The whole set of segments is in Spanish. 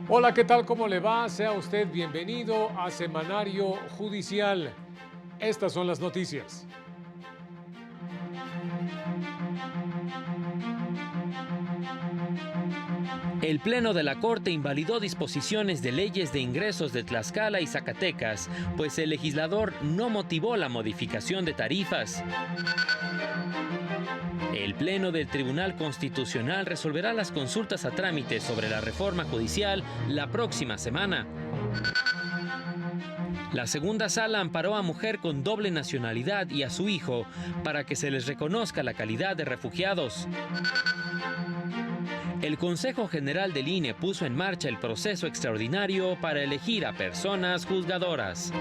Hola, ¿qué tal? ¿Cómo le va? Sea usted bienvenido a Semanario Judicial. Estas son las noticias. El Pleno de la Corte invalidó disposiciones de leyes de ingresos de Tlaxcala y Zacatecas, pues el legislador no motivó la modificación de tarifas. El Pleno del Tribunal Constitucional resolverá las consultas a trámite sobre la reforma judicial la próxima semana. La segunda sala amparó a mujer con doble nacionalidad y a su hijo para que se les reconozca la calidad de refugiados. El Consejo General del INE puso en marcha el proceso extraordinario para elegir a personas juzgadoras.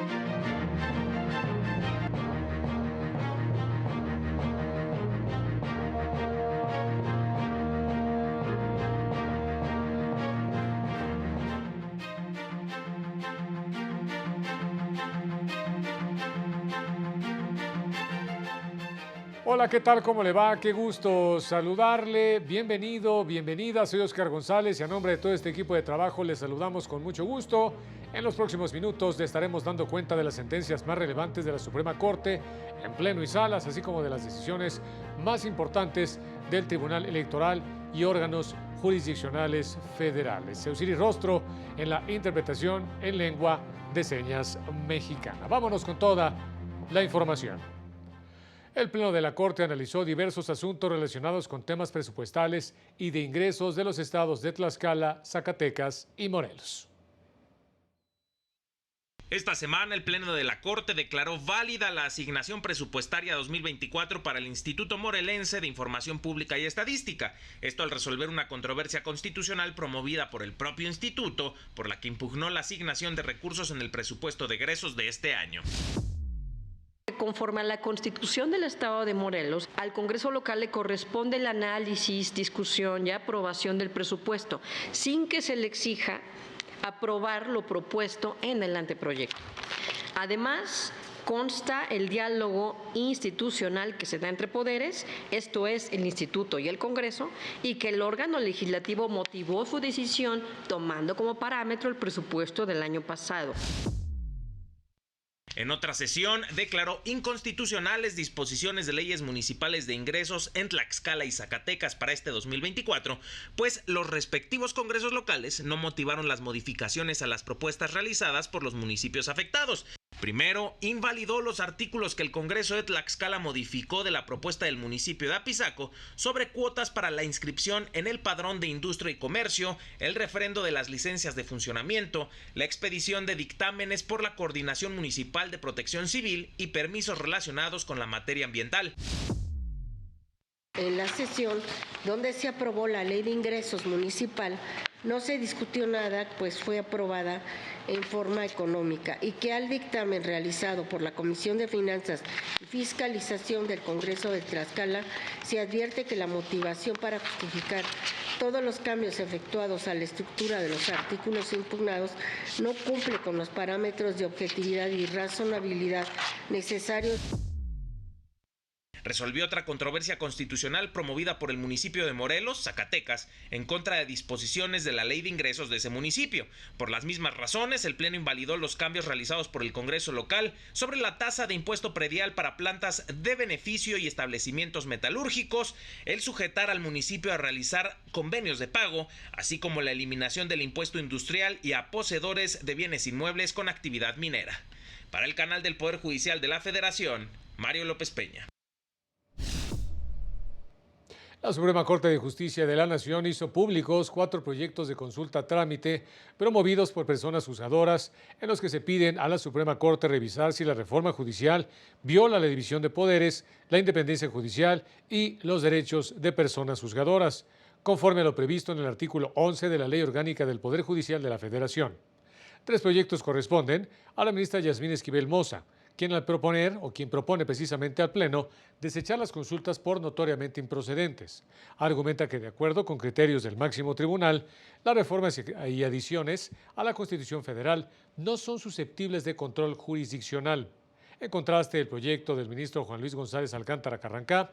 Hola, ¿qué tal? ¿Cómo le va? Qué gusto saludarle. Bienvenido, bienvenida. Soy Oscar González y a nombre de todo este equipo de trabajo les saludamos con mucho gusto. En los próximos minutos le estaremos dando cuenta de las sentencias más relevantes de la Suprema Corte en pleno y salas, así como de las decisiones más importantes del Tribunal Electoral y órganos jurisdiccionales federales. Eusiris Rostro en la interpretación en lengua de señas mexicana. Vámonos con toda la información. El Pleno de la Corte analizó diversos asuntos relacionados con temas presupuestales y de ingresos de los estados de Tlaxcala, Zacatecas y Morelos. Esta semana el Pleno de la Corte declaró válida la asignación presupuestaria 2024 para el Instituto Morelense de Información Pública y Estadística. Esto al resolver una controversia constitucional promovida por el propio instituto, por la que impugnó la asignación de recursos en el presupuesto de egresos de este año. Conforme a la Constitución del Estado de Morelos, al Congreso local le corresponde el análisis, discusión y aprobación del presupuesto, sin que se le exija aprobar lo propuesto en el anteproyecto. Además, consta el diálogo institucional que se da entre poderes, esto es, el Instituto y el Congreso, y que el órgano legislativo motivó su decisión tomando como parámetro el presupuesto del año pasado. En otra sesión, declaró inconstitucionales disposiciones de leyes municipales de ingresos en Tlaxcala y Zacatecas para este 2024, pues los respectivos congresos locales no motivaron las modificaciones a las propuestas realizadas por los municipios afectados. Primero, invalidó los artículos que el Congreso de Tlaxcala modificó de la propuesta del municipio de Apizaco sobre cuotas para la inscripción en el Padrón de Industria y Comercio, el referendo de las licencias de funcionamiento, la expedición de dictámenes por la Coordinación Municipal de Protección Civil y permisos relacionados con la materia ambiental. En la sesión donde se aprobó la Ley de Ingresos Municipal, no se discutió nada, pues fue aprobada en forma económica, y que al dictamen realizado por la Comisión de Finanzas y Fiscalización del Congreso de Tlaxcala se advierte que la motivación para justificar todos los cambios efectuados a la estructura de los artículos impugnados no cumple con los parámetros de objetividad y razonabilidad necesarios. Resolvió otra controversia constitucional promovida por el municipio de Morelos, Zacatecas, en contra de disposiciones de la ley de ingresos de ese municipio. Por las mismas razones, el Pleno invalidó los cambios realizados por el Congreso local sobre la tasa de impuesto predial para plantas de beneficio y establecimientos metalúrgicos, el sujetar al municipio a realizar convenios de pago, así como la eliminación del impuesto industrial y a poseedores de bienes inmuebles con actividad minera. Para el canal del Poder Judicial de la Federación, Mario López Peña. La Suprema Corte de Justicia de la Nación hizo públicos 4 proyectos de consulta a trámite promovidos por personas juzgadoras en los que se piden a la Suprema Corte revisar si la reforma judicial viola la división de poderes, la independencia judicial y los derechos de personas juzgadoras, conforme a lo previsto en el artículo 11 de la Ley Orgánica del Poder Judicial de la Federación. 3 proyectos corresponden a la ministra Yasmín Esquivel Moza, quien propone precisamente al Pleno desechar las consultas por notoriamente improcedentes. Argumenta que, de acuerdo con criterios del máximo tribunal, las reformas y adiciones a la Constitución Federal no son susceptibles de control jurisdiccional. En contraste, el proyecto del ministro Juan Luis González Alcántara Carrancá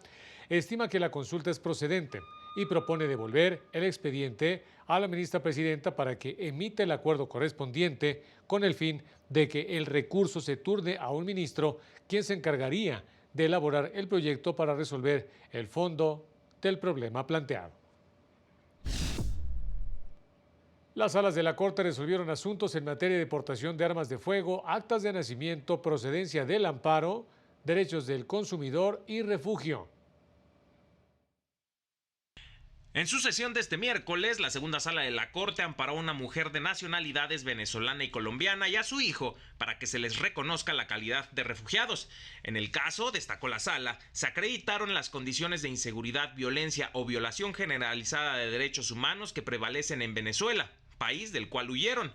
estima que la consulta es procedente, y propone devolver el expediente a la ministra presidenta para que emita el acuerdo correspondiente con el fin de que el recurso se turne a un ministro quien se encargaría de elaborar el proyecto para resolver el fondo del problema planteado. Las salas de la Corte resolvieron asuntos en materia de portación de armas de fuego, actas de nacimiento, procedencia del amparo, derechos del consumidor y refugio. En su sesión de este miércoles, la segunda sala de la Corte amparó a una mujer de nacionalidades venezolana y colombiana y a su hijo para que se les reconozca la calidad de refugiados. En el caso, destacó la sala, se acreditaron las condiciones de inseguridad, violencia o violación generalizada de derechos humanos que prevalecen en Venezuela, país del cual huyeron.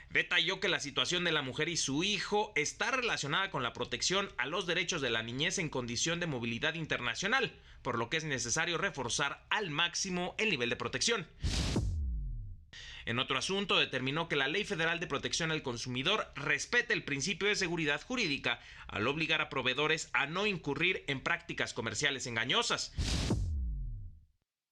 Detalló que la situación de la mujer y su hijo está relacionada con la protección a los derechos de la niñez en condición de movilidad internacional, por lo que es necesario reforzar al máximo el nivel de protección. En otro asunto, determinó que la Ley Federal de Protección al Consumidor respete el principio de seguridad jurídica al obligar a proveedores a no incurrir en prácticas comerciales engañosas.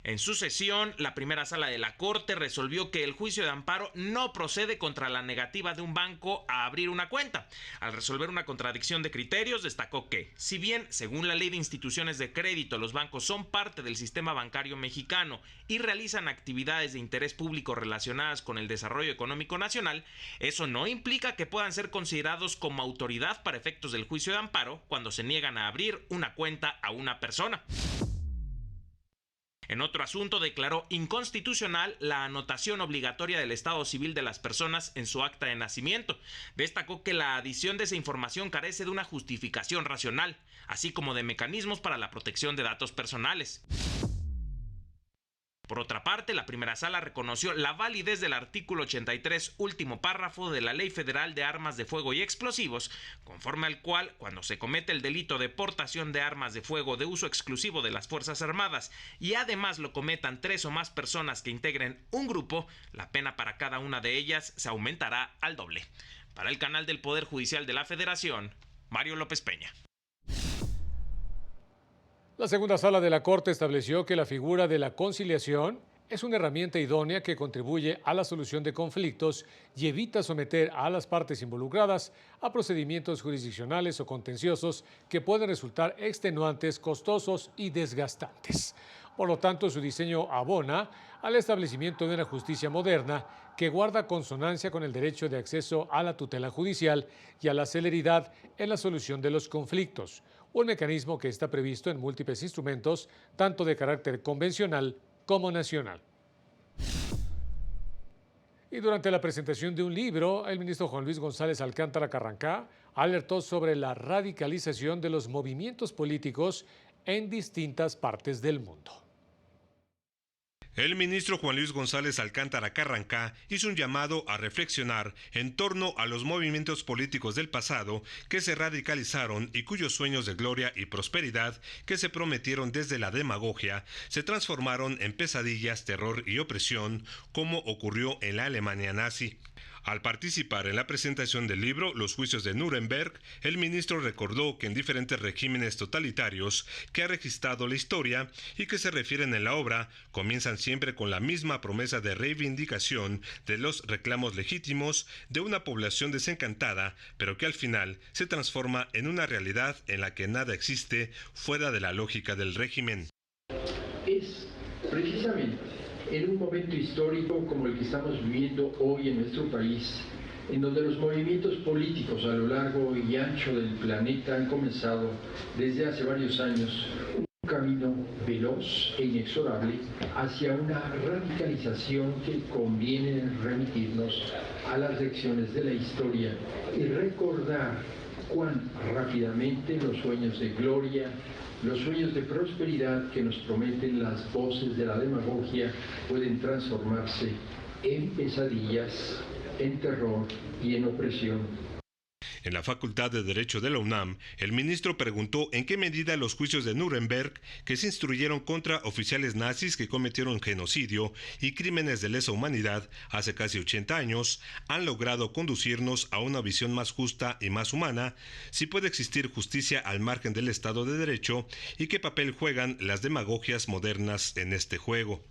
En su sesión, la primera sala de la Corte resolvió que el juicio de amparo no procede contra la negativa de un banco a abrir una cuenta. Al resolver una contradicción de criterios, destacó que, si bien, según la Ley de Instituciones de Crédito, los bancos son parte del sistema bancario mexicano y realizan actividades de interés público relacionadas con el desarrollo económico nacional, eso no implica que puedan ser considerados como autoridad para efectos del juicio de amparo cuando se niegan a abrir una cuenta a una persona. En otro asunto, declaró inconstitucional la anotación obligatoria del estado civil de las personas en su acta de nacimiento. Destacó que la adición de esa información carece de una justificación racional, así como de mecanismos para la protección de datos personales. Por otra parte, la primera sala reconoció la validez del artículo 83, último párrafo de la Ley Federal de Armas de Fuego y Explosivos, conforme al cual, cuando se comete el delito de portación de armas de fuego de uso exclusivo de las Fuerzas Armadas y además lo cometan 3 o más personas que integren un grupo, la pena para cada una de ellas se aumentará al doble. Para el canal del Poder Judicial de la Federación, Mario López Peña. La segunda sala de la Corte estableció que la figura de la conciliación es una herramienta idónea que contribuye a la solución de conflictos y evita someter a las partes involucradas a procedimientos jurisdiccionales o contenciosos que pueden resultar extenuantes, costosos y desgastantes. Por lo tanto, su diseño abona al establecimiento de una justicia moderna que guarda consonancia con el derecho de acceso a la tutela judicial y a la celeridad en la solución de los conflictos, un mecanismo que está previsto en múltiples instrumentos, tanto de carácter convencional como nacional. Y durante la presentación de un libro, el ministro Juan Luis González Alcántara Carrancá alertó sobre la radicalización de los movimientos políticos en distintas partes del mundo. El ministro Juan Luis González Alcántara Carrancá hizo un llamado a reflexionar en torno a los movimientos políticos del pasado que se radicalizaron y cuyos sueños de gloria y prosperidad que se prometieron desde la demagogia se transformaron en pesadillas, terror y opresión, como ocurrió en la Alemania nazi. Al participar en la presentación del libro Los juicios de Nuremberg, el ministro recordó que en diferentes regímenes totalitarios que ha registrado la historia y que se refieren en la obra, comienzan siempre con la misma promesa de reivindicación de los reclamos legítimos de una población desencantada, pero que al final se transforma en una realidad en la que nada existe fuera de la lógica del régimen. Es precisamente en un momento histórico como el que estamos viviendo hoy en nuestro país, en donde los movimientos políticos a lo largo y ancho del planeta han comenzado desde hace varios años un camino veloz e inexorable hacia una radicalización que conviene remitirnos a las lecciones de la historia y recordar cuán rápidamente los sueños de gloria, los sueños de prosperidad que nos prometen las voces de la demagogia pueden transformarse en pesadillas, en terror y en opresión. En la Facultad de Derecho de la UNAM, el ministro preguntó en qué medida los juicios de Nuremberg, que se instruyeron contra oficiales nazis que cometieron genocidio y crímenes de lesa humanidad hace casi 80 años, han logrado conducirnos a una visión más justa y más humana, si puede existir justicia al margen del Estado de Derecho y qué papel juegan las demagogias modernas en este juego.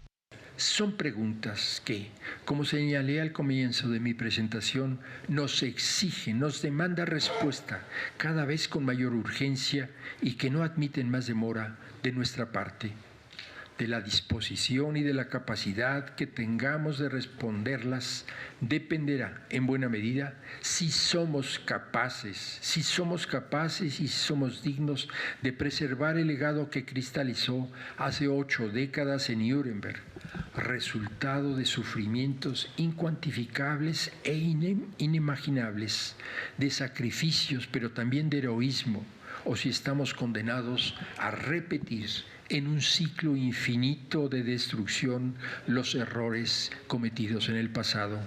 Son preguntas que, como señalé al comienzo de mi presentación, nos exigen, nos demanda respuesta cada vez con mayor urgencia y que no admiten más demora de nuestra parte. De la disposición y de la capacidad que tengamos de responderlas dependerá en buena medida si somos capaces y si somos dignos de preservar el legado que cristalizó hace 8 décadas en Nuremberg, resultado de sufrimientos incuantificables e inimaginables, de sacrificios pero también de heroísmo, o si estamos condenados a repetir en un ciclo infinito de destrucción los errores cometidos en el pasado.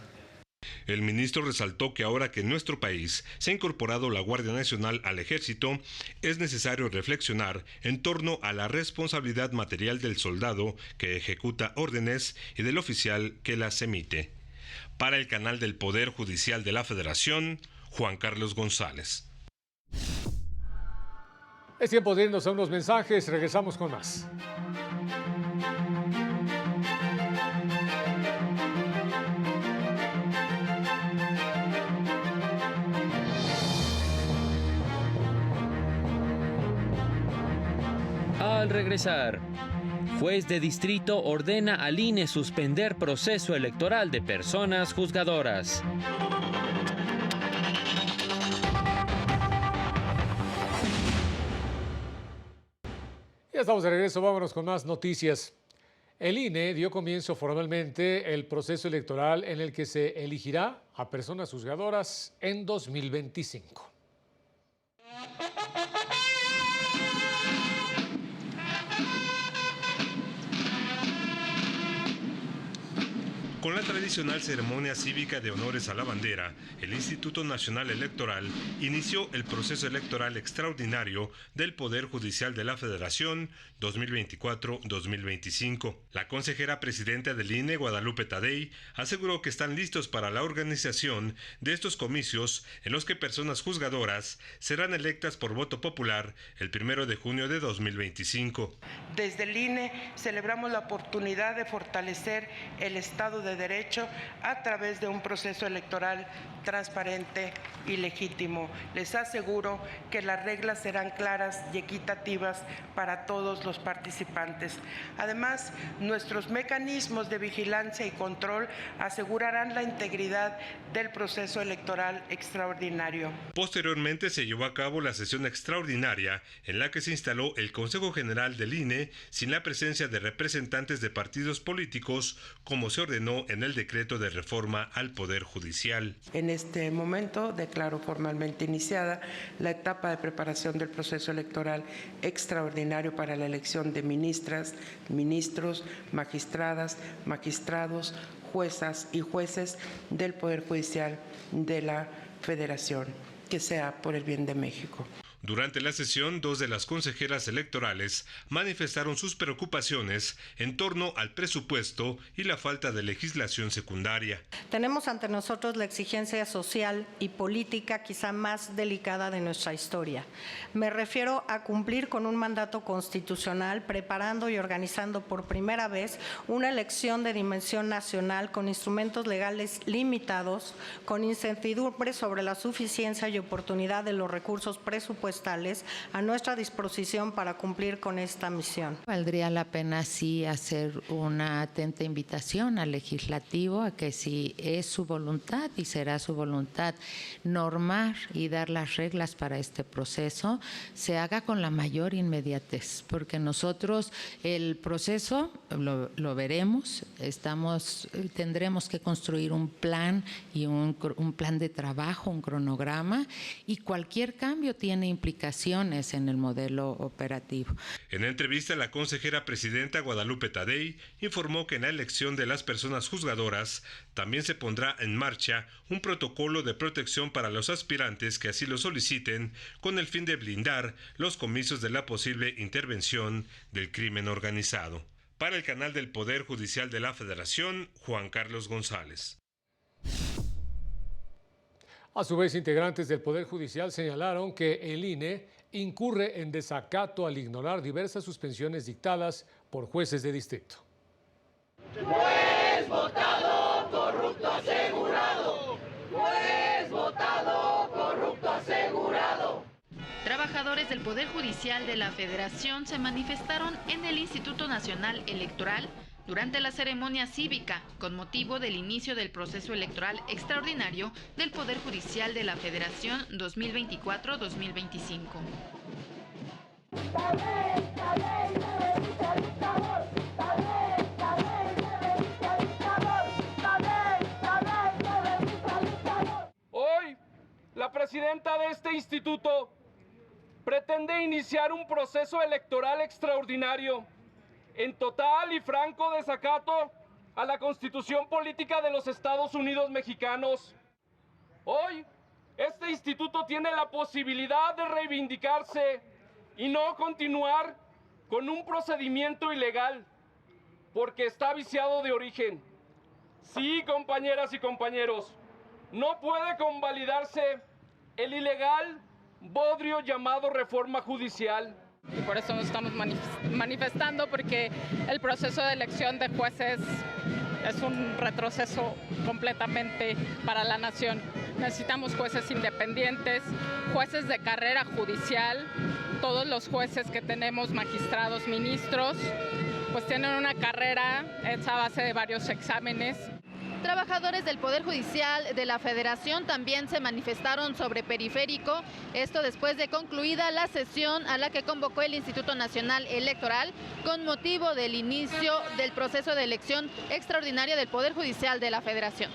El ministro resaltó que ahora que en nuestro país se ha incorporado la Guardia Nacional al Ejército, es necesario reflexionar en torno a la responsabilidad material del soldado que ejecuta órdenes y del oficial que las emite. Para el canal del Poder Judicial de la Federación, Juan Carlos González. Es tiempo de irnos a unos mensajes, regresamos con más. Al regresar, juez de distrito ordena al INE suspender proceso electoral de personas juzgadoras. Ya estamos de regreso, vámonos con más noticias. El INE dio comienzo formalmente el proceso electoral en el que se elegirá a personas juzgadoras en 2025. Con la tradicional ceremonia cívica de honores a la bandera, el Instituto Nacional Electoral inició el proceso electoral extraordinario del Poder Judicial de la Federación 2024-2025. La consejera presidenta del INE, Guadalupe Tadei, aseguró que están listos para la organización de estos comicios en los que personas juzgadoras serán electas por voto popular el 1 de junio de 2025. Desde el INE celebramos la oportunidad de fortalecer el Estado de Derecho a través de un proceso electoral transparente y legítimo. Les aseguro que las reglas serán claras y equitativas para todos los participantes. Además, nuestros mecanismos de vigilancia y control asegurarán la integridad del proceso electoral extraordinario. Posteriormente se llevó a cabo la sesión extraordinaria en la que se instaló el Consejo General del INE sin la presencia de representantes de partidos políticos, como se ordenó en el decreto de reforma al Poder Judicial. En este momento declaro formalmente iniciada la etapa de preparación del proceso electoral extraordinario para la elección de ministras, ministros, magistradas, magistrados, juezas y jueces del Poder Judicial de la Federación, que sea por el bien de México. Durante la sesión, 2 de las consejeras electorales manifestaron sus preocupaciones en torno al presupuesto y la falta de legislación secundaria. Tenemos ante nosotros la exigencia social y política quizá más delicada de nuestra historia. Me refiero a cumplir con un mandato constitucional, preparando y organizando por primera vez una elección de dimensión nacional con instrumentos legales limitados, con incertidumbre sobre la suficiencia y oportunidad de los recursos presupuestarios a nuestra disposición para cumplir con esta misión. Valdría la pena sí hacer una atenta invitación al legislativo a que si es su voluntad y será su voluntad normar y dar las reglas para este proceso, se haga con la mayor inmediatez, porque nosotros el proceso lo veremos. Tendremos que construir un plan y un plan de trabajo, un cronograma, y cualquier cambio tiene implicaciones en el modelo operativo. En entrevista, la consejera presidenta Guadalupe Tadei informó que en la elección de las personas juzgadoras también se pondrá en marcha un protocolo de protección para los aspirantes que así lo soliciten, con el fin de blindar los comicios de la posible intervención del crimen organizado. Para el canal del Poder Judicial de la Federación, Juan Carlos González. A su vez, integrantes del Poder Judicial señalaron que el INE incurre en desacato al ignorar diversas suspensiones dictadas por jueces de distrito. Juez votado, corrupto asegurado. Juez votado, corrupto asegurado. Trabajadores del Poder Judicial de la Federación se manifestaron en el Instituto Nacional Electoral durante la ceremonia cívica con motivo del inicio del proceso electoral extraordinario del Poder Judicial de la Federación 2024-2025. Hoy, la presidenta de este instituto pretende iniciar un proceso electoral extraordinario en total y franco desacato a la Constitución Política de los Estados Unidos Mexicanos. Hoy, este instituto tiene la posibilidad de reivindicarse y no continuar con un procedimiento ilegal, porque está viciado de origen. Sí, compañeras y compañeros, no puede convalidarse el ilegal bodrio llamado reforma judicial. Y por eso nos estamos manifestando, porque el proceso de elección de jueces es un retroceso completamente para la nación. Necesitamos jueces independientes, jueces de carrera judicial. Todos los jueces que tenemos, magistrados, ministros, pues tienen una carrera hecha a base de varios exámenes. Trabajadores del Poder Judicial de la Federación también se manifestaron sobre Periférico, esto después de concluida la sesión a la que convocó el Instituto Nacional Electoral con motivo del inicio del proceso de elección extraordinaria del Poder Judicial de la Federación.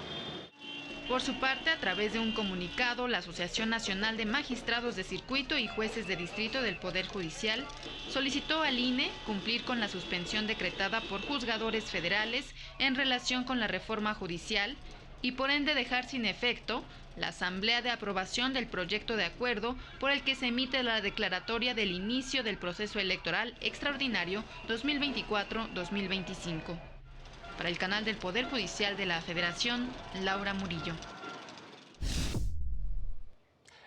Por su parte, a través de un comunicado, la Asociación Nacional de Magistrados de Circuito y Jueces de Distrito del Poder Judicial solicitó al INE cumplir con la suspensión decretada por juzgadores federales en relación con la reforma judicial y por ende dejar sin efecto la asamblea de aprobación del proyecto de acuerdo por el que se emite la declaratoria del inicio del proceso electoral extraordinario 2024-2025. Para el canal del Poder Judicial de la Federación, Laura Murillo.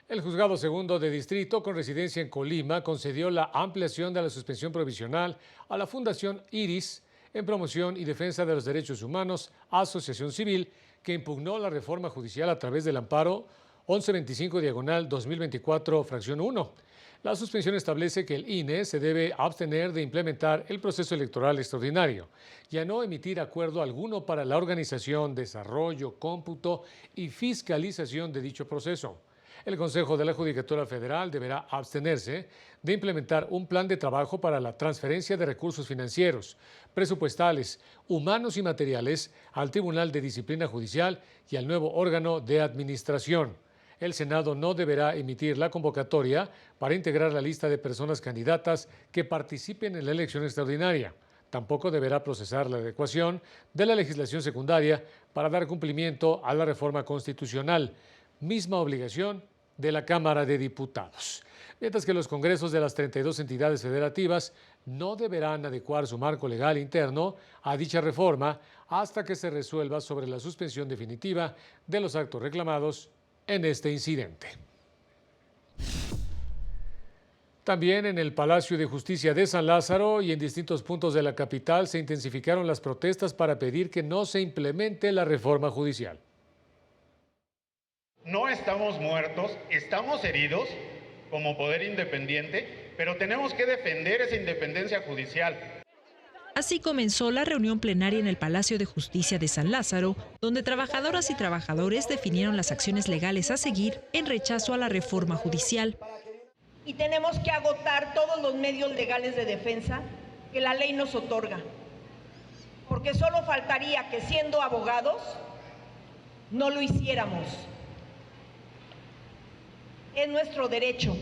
El Juzgado Segundo de Distrito, con residencia en Colima, concedió la ampliación de la suspensión provisional a la Fundación Iris en promoción y defensa de los derechos humanos, asociación civil, que impugnó la reforma judicial a través del amparo 1125/2024, fracción 1. La suspensión establece que el INE se debe abstener de implementar el proceso electoral extraordinario y a no emitir acuerdo alguno para la organización, desarrollo, cómputo y fiscalización de dicho proceso. El Consejo de la Judicatura Federal deberá abstenerse de implementar un plan de trabajo para la transferencia de recursos financieros, presupuestales, humanos y materiales al Tribunal de Disciplina Judicial y al nuevo órgano de administración. El Senado no deberá emitir la convocatoria para integrar la lista de personas candidatas que participen en la elección extraordinaria. Tampoco deberá procesar la adecuación de la legislación secundaria para dar cumplimiento a la reforma constitucional, misma obligación de la Cámara de Diputados. Mientras que los congresos de las 32 entidades federativas no deberán adecuar su marco legal interno a dicha reforma hasta que se resuelva sobre la suspensión definitiva de los actos reclamados en este incidente. También en el Palacio de Justicia de San Lázaro y en distintos puntos de la capital se intensificaron las protestas para pedir que no se implemente la reforma judicial. No estamos muertos, estamos heridos como poder independiente, pero tenemos que defender esa independencia judicial. Así comenzó la reunión plenaria en el Palacio de Justicia de San Lázaro, donde trabajadoras y trabajadores definieron las acciones legales a seguir en rechazo a la reforma judicial. Y tenemos que agotar todos los medios legales de defensa que la ley nos otorga. porque solo faltaría que siendo abogados no lo hiciéramos. Es nuestro derecho.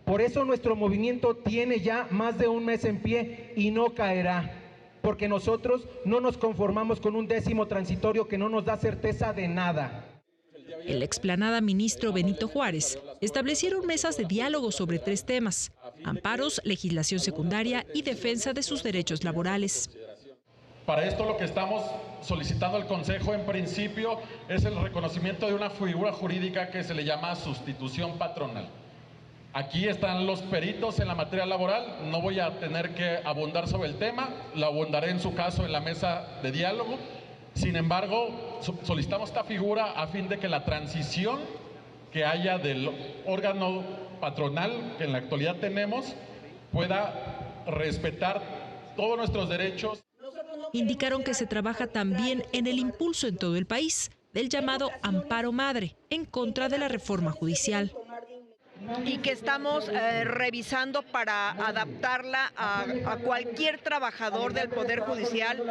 Por eso nuestro movimiento tiene ya más de un mes en pie y no caerá, porque nosotros no nos conformamos con un 10º transitorio que no nos da certeza de nada. En la explanada ministro Benito Juárez establecieron mesas de diálogo sobre 3 temas: amparos, legislación secundaria y defensa de sus derechos laborales. Para esto lo que estamos solicitando al Consejo en principio es el reconocimiento de una figura jurídica que se le llama sustitución patronal. Aquí están los peritos en la materia laboral, no voy a tener que abundar sobre el tema, lo abundaré en su caso en la mesa de diálogo. Sin embargo, solicitamos esta figura a fin de que la transición que haya del órgano patronal que en la actualidad tenemos pueda respetar todos nuestros derechos. Indicaron que se trabaja también en el impulso en todo el país del llamado amparo madre en contra de la reforma judicial. Y que estamos revisando para adaptarla a cualquier trabajador del Poder Judicial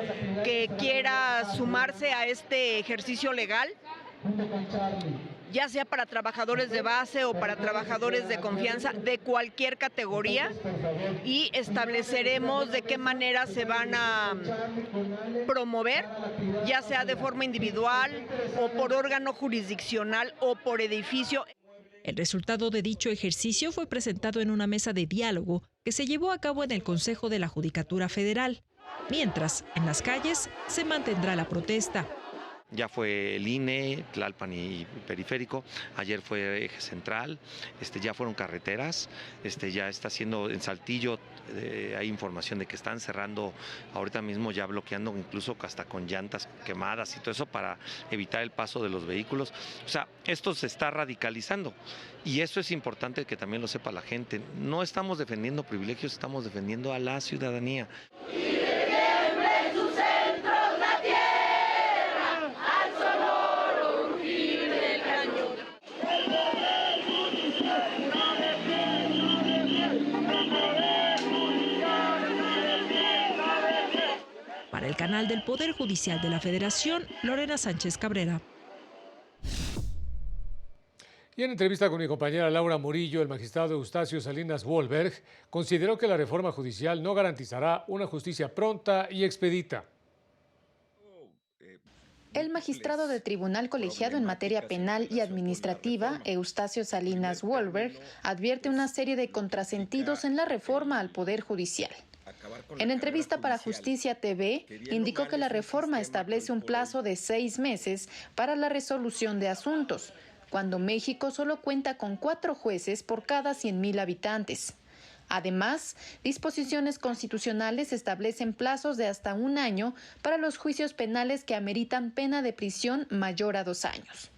que quiera sumarse a este ejercicio legal, ya sea para trabajadores de base o para trabajadores de confianza de cualquier categoría, y estableceremos de qué manera se van a promover, ya sea de forma individual o por órgano jurisdiccional o por edificio. El resultado de dicho ejercicio fue presentado en una mesa de diálogo que se llevó a cabo en el Consejo de la Judicatura Federal. Mientras, en las calles se mantendrá la protesta. Ya fue el INE, Tlalpan y Periférico, ayer fue Eje Central, ya fueron carreteras, ya está haciendo en Saltillo, hay información de que están cerrando ahorita mismo, ya bloqueando incluso hasta con llantas quemadas y todo eso para evitar el paso de los vehículos. O sea, esto se está radicalizando y eso es importante que también lo sepa la gente. No estamos defendiendo privilegios, estamos defendiendo a la ciudadanía. Para el canal del Poder Judicial de la Federación, Lorena Sánchez Cabrera. Y en entrevista con mi compañera Laura Murillo, el magistrado Eustacio Salinas Wolberg consideró que la reforma judicial no garantizará una justicia pronta y expedita. El magistrado de tribunal colegiado en materia penal y administrativa, Eustacio Salinas Wolberg, advierte una serie de contrasentidos en la reforma al Poder Judicial. En entrevista para Justicia TV, indicó que la reforma establece un plazo de 6 meses para la resolución de asuntos, cuando México solo cuenta con 4 jueces por cada 100,000 habitantes. Además, disposiciones constitucionales establecen plazos de hasta 1 año para los juicios penales que ameritan pena de prisión mayor a 2 años.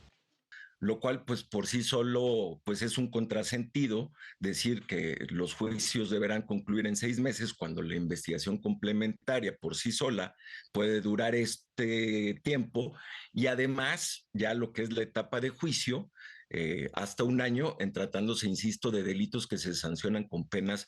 Lo cual, pues por sí solo, pues es un contrasentido decir que los juicios deberán concluir en 6 meses cuando la investigación complementaria por sí sola puede durar este tiempo, y además ya lo que es la etapa de juicio, hasta 1 año, en tratándose, insisto, de delitos que se sancionan con penas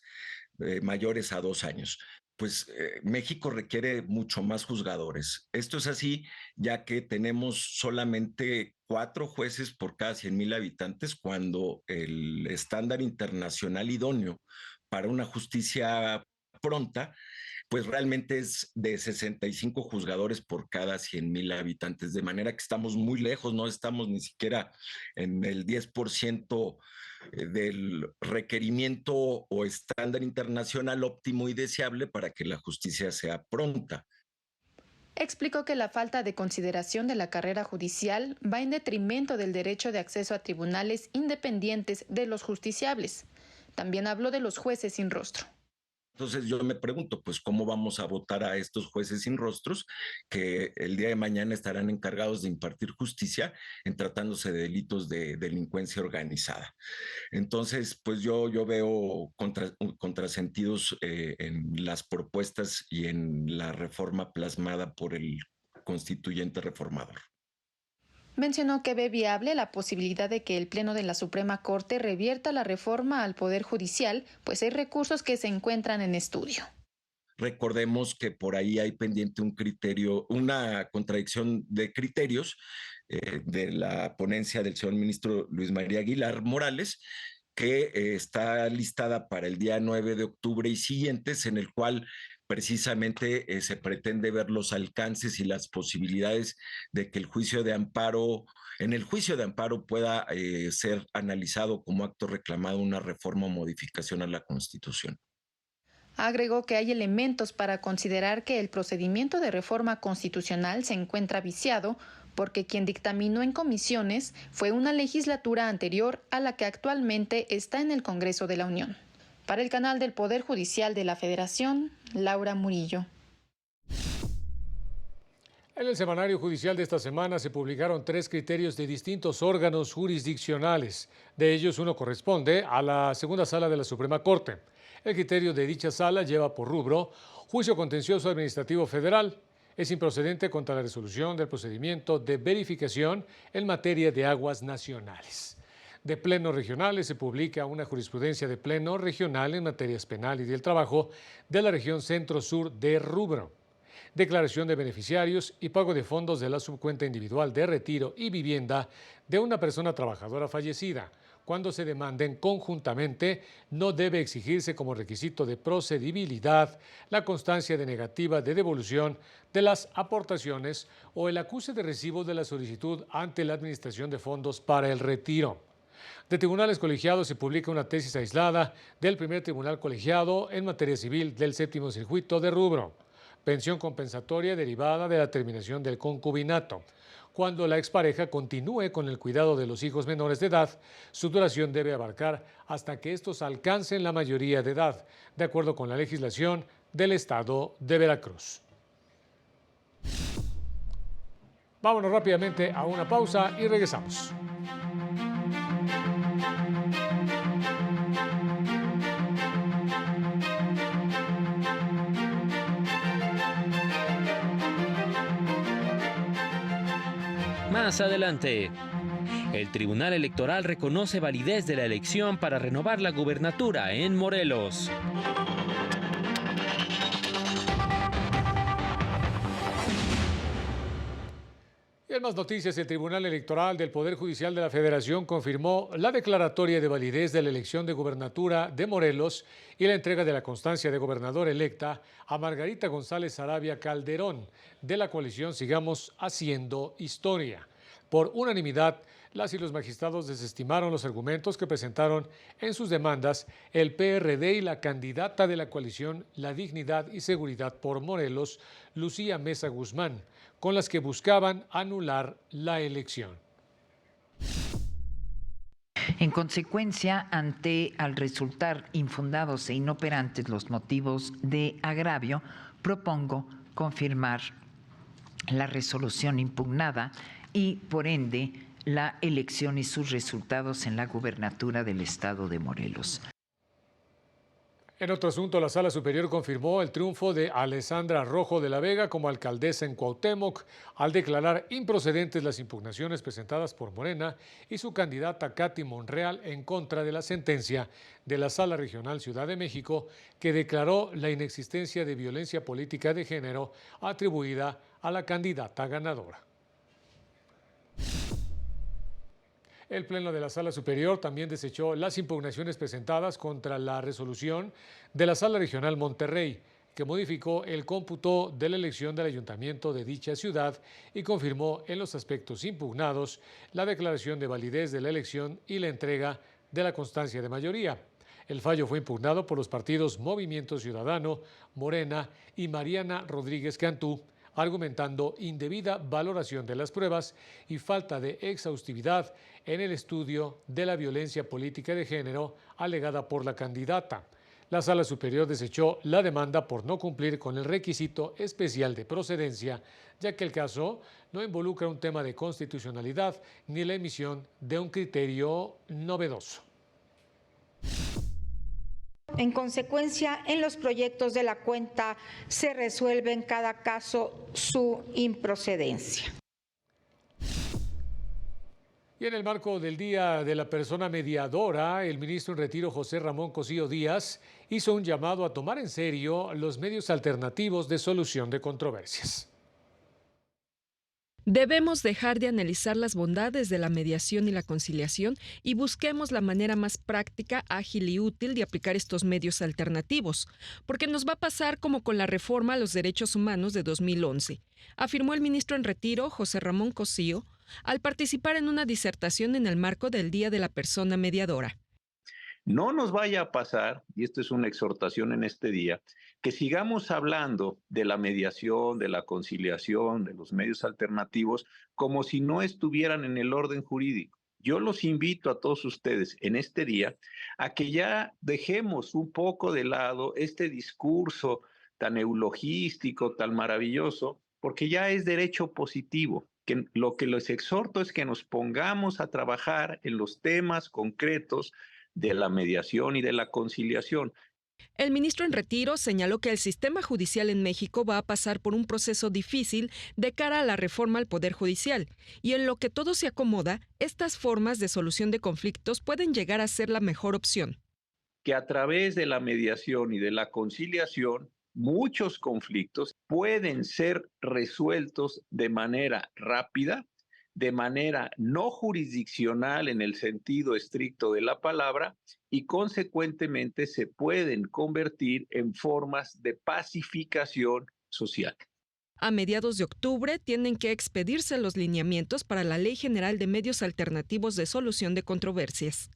mayores a 2 años. Pues México requiere mucho más juzgadores. Esto es así, ya que tenemos solamente 4 jueces por cada 100,000 habitantes, cuando el estándar internacional idóneo para una justicia pronta, pues realmente es de 65 juzgadores por cada 100,000 habitantes, de manera que estamos muy lejos, no estamos ni siquiera en el 10% del requerimiento o estándar internacional óptimo y deseable para que la justicia sea pronta. Explicó que la falta de consideración de la carrera judicial va en detrimento del derecho de acceso a tribunales independientes de los justiciables. También habló de los jueces sin rostro. Entonces yo me pregunto, pues, ¿cómo vamos a votar a estos jueces sin rostros que el día de mañana estarán encargados de impartir justicia en tratándose de delitos de delincuencia organizada? Entonces, pues yo veo contrasentidos en las propuestas y en la reforma plasmada por el constituyente reformador. Mencionó que ve viable la posibilidad de que el Pleno de la Suprema Corte revierta la reforma al Poder Judicial, pues hay recursos que se encuentran en estudio. Recordemos que por ahí hay pendiente un criterio, una contradicción de criterios de la ponencia del señor ministro Luis María Aguilar Morales, que está listada para el día 9 de octubre y siguientes, en el cual precisamente se pretende ver los alcances y las posibilidades de que el juicio de amparo, en el juicio de amparo pueda ser analizado como acto reclamado una reforma o modificación a la Constitución. Agregó que hay elementos para considerar que el procedimiento de reforma constitucional se encuentra viciado porque quien dictaminó en comisiones fue una legislatura anterior a la que actualmente está en el Congreso de la Unión. Para el canal del Poder Judicial de la Federación, Laura Murillo. En el semanario judicial de esta semana se publicaron 3 criterios de distintos órganos jurisdiccionales. De ellos, uno corresponde a la segunda sala de la Suprema Corte. El criterio de dicha sala lleva por rubro Juicio Contencioso Administrativo Federal. Es improcedente contra la resolución del procedimiento de verificación en materia de aguas nacionales. De plenos regionales se publica una jurisprudencia de pleno regional en materias penal y del trabajo de la región centro-sur de rubro. Declaración de beneficiarios y pago de fondos de la subcuenta individual de retiro y vivienda de una persona trabajadora fallecida. Cuando se demanden conjuntamente, no debe exigirse como requisito de procedibilidad la constancia de negativa de devolución de las aportaciones o el acuse de recibo de la solicitud ante la Administración de Fondos para el Retiro. De tribunales colegiados se publica una tesis aislada del primer tribunal colegiado en materia civil del séptimo circuito de rubro. Pensión compensatoria derivada de la terminación del concubinato. Cuando la expareja continúe con el cuidado de los hijos menores de edad, su duración debe abarcar hasta que estos alcancen la mayoría de edad, de acuerdo con la legislación del Estado de Veracruz. Vámonos rápidamente a una pausa y regresamos. Más adelante, el Tribunal Electoral reconoce validez de la elección para renovar la gubernatura en Morelos. Y en más noticias, el Tribunal Electoral del Poder Judicial de la Federación confirmó la declaratoria de validez de la elección de gubernatura de Morelos y la entrega de la constancia de gobernador electa a Margarita González Sarabia Calderón, de la coalición Sigamos Haciendo Historia. Por unanimidad, las y los magistrados desestimaron los argumentos que presentaron en sus demandas el PRD y la candidata de la coalición La Dignidad y Seguridad por Morelos, Lucía Mesa Guzmán, con las que buscaban anular la elección. En consecuencia, al resultar infundados e inoperantes los motivos de agravio, propongo confirmar la resolución impugnada y, por ende, la elección y sus resultados en la gubernatura del estado de Morelos. En otro asunto, la Sala Superior confirmó el triunfo de Alessandra Rojo de la Vega como alcaldesa en Cuauhtémoc al declarar improcedentes las impugnaciones presentadas por Morena y su candidata Katy Monreal en contra de la sentencia de la Sala Regional Ciudad de México que declaró la inexistencia de violencia política de género atribuida a la candidata ganadora. El Pleno de la Sala Superior también desechó las impugnaciones presentadas contra la resolución de la Sala Regional Monterrey, que modificó el cómputo de la elección del ayuntamiento de dicha ciudad y confirmó en los aspectos impugnados la declaración de validez de la elección y la entrega de la constancia de mayoría. El fallo fue impugnado por los partidos Movimiento Ciudadano, Morena y Mariana Rodríguez Cantú, argumentando indebida valoración de las pruebas y falta de exhaustividad en el estudio de la violencia política de género alegada por la candidata. La Sala Superior desechó la demanda por no cumplir con el requisito especial de procedencia, ya que el caso no involucra un tema de constitucionalidad ni la emisión de un criterio novedoso. En consecuencia, en los proyectos de la cuenta se resuelve en cada caso su improcedencia. Y en el marco del Día de la Persona Mediadora, el ministro en retiro José Ramón Cosío Díaz hizo un llamado a tomar en serio los medios alternativos de solución de controversias. Debemos dejar de analizar las bondades de la mediación y la conciliación y busquemos la manera más práctica, ágil y útil de aplicar estos medios alternativos, porque nos va a pasar como con la reforma a los derechos humanos de 2011, afirmó el ministro en retiro José Ramón Cosío al participar en una disertación en el marco del Día de la Persona Mediadora. No nos vaya a pasar, y esto es una exhortación en este día, que sigamos hablando de la mediación, de la conciliación, de los medios alternativos, como si no estuvieran en el orden jurídico. Yo los invito a todos ustedes en este día a que ya dejemos un poco de lado este discurso tan eulogístico, tan maravilloso, porque ya es derecho positivo. Que lo que les exhorto es que nos pongamos a trabajar en los temas concretos de la mediación y de la conciliación. El ministro en retiro señaló que el sistema judicial en México va a pasar por un proceso difícil de cara a la reforma al Poder Judicial, y en lo que todo se acomoda, estas formas de solución de conflictos pueden llegar a ser la mejor opción. Que a través de la mediación y de la conciliación, muchos conflictos pueden ser resueltos de manera rápida, de manera no jurisdiccional en el sentido estricto de la palabra, y consecuentemente se pueden convertir en formas de pacificación social. A mediados de octubre tienen que expedirse los lineamientos para la Ley General de Medios Alternativos de Solución de Controversias.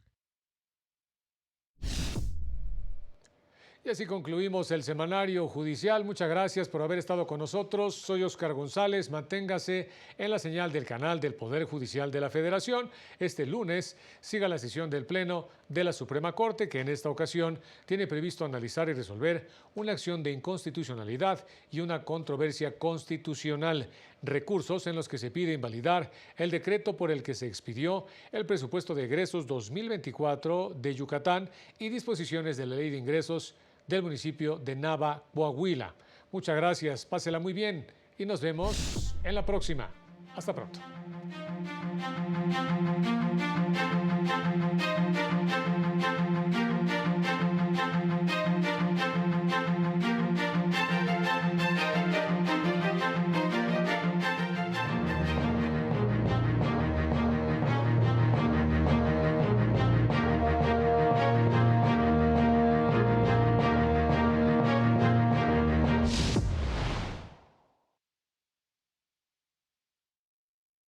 Y así concluimos el semanario judicial. Muchas gracias por haber estado con nosotros. Soy Óscar González. Manténgase en la señal del canal del Poder Judicial de la Federación. Este lunes siga la sesión del Pleno de la Suprema Corte, que en esta ocasión tiene previsto analizar y resolver una acción de inconstitucionalidad y una controversia constitucional. Recursos en los que se pide invalidar el decreto por el que se expidió el presupuesto de egresos 2024 de Yucatán y disposiciones de la Ley de Ingresos del municipio de Nava, Coahuila. Muchas gracias, pásela muy bien y nos vemos en la próxima. Hasta pronto.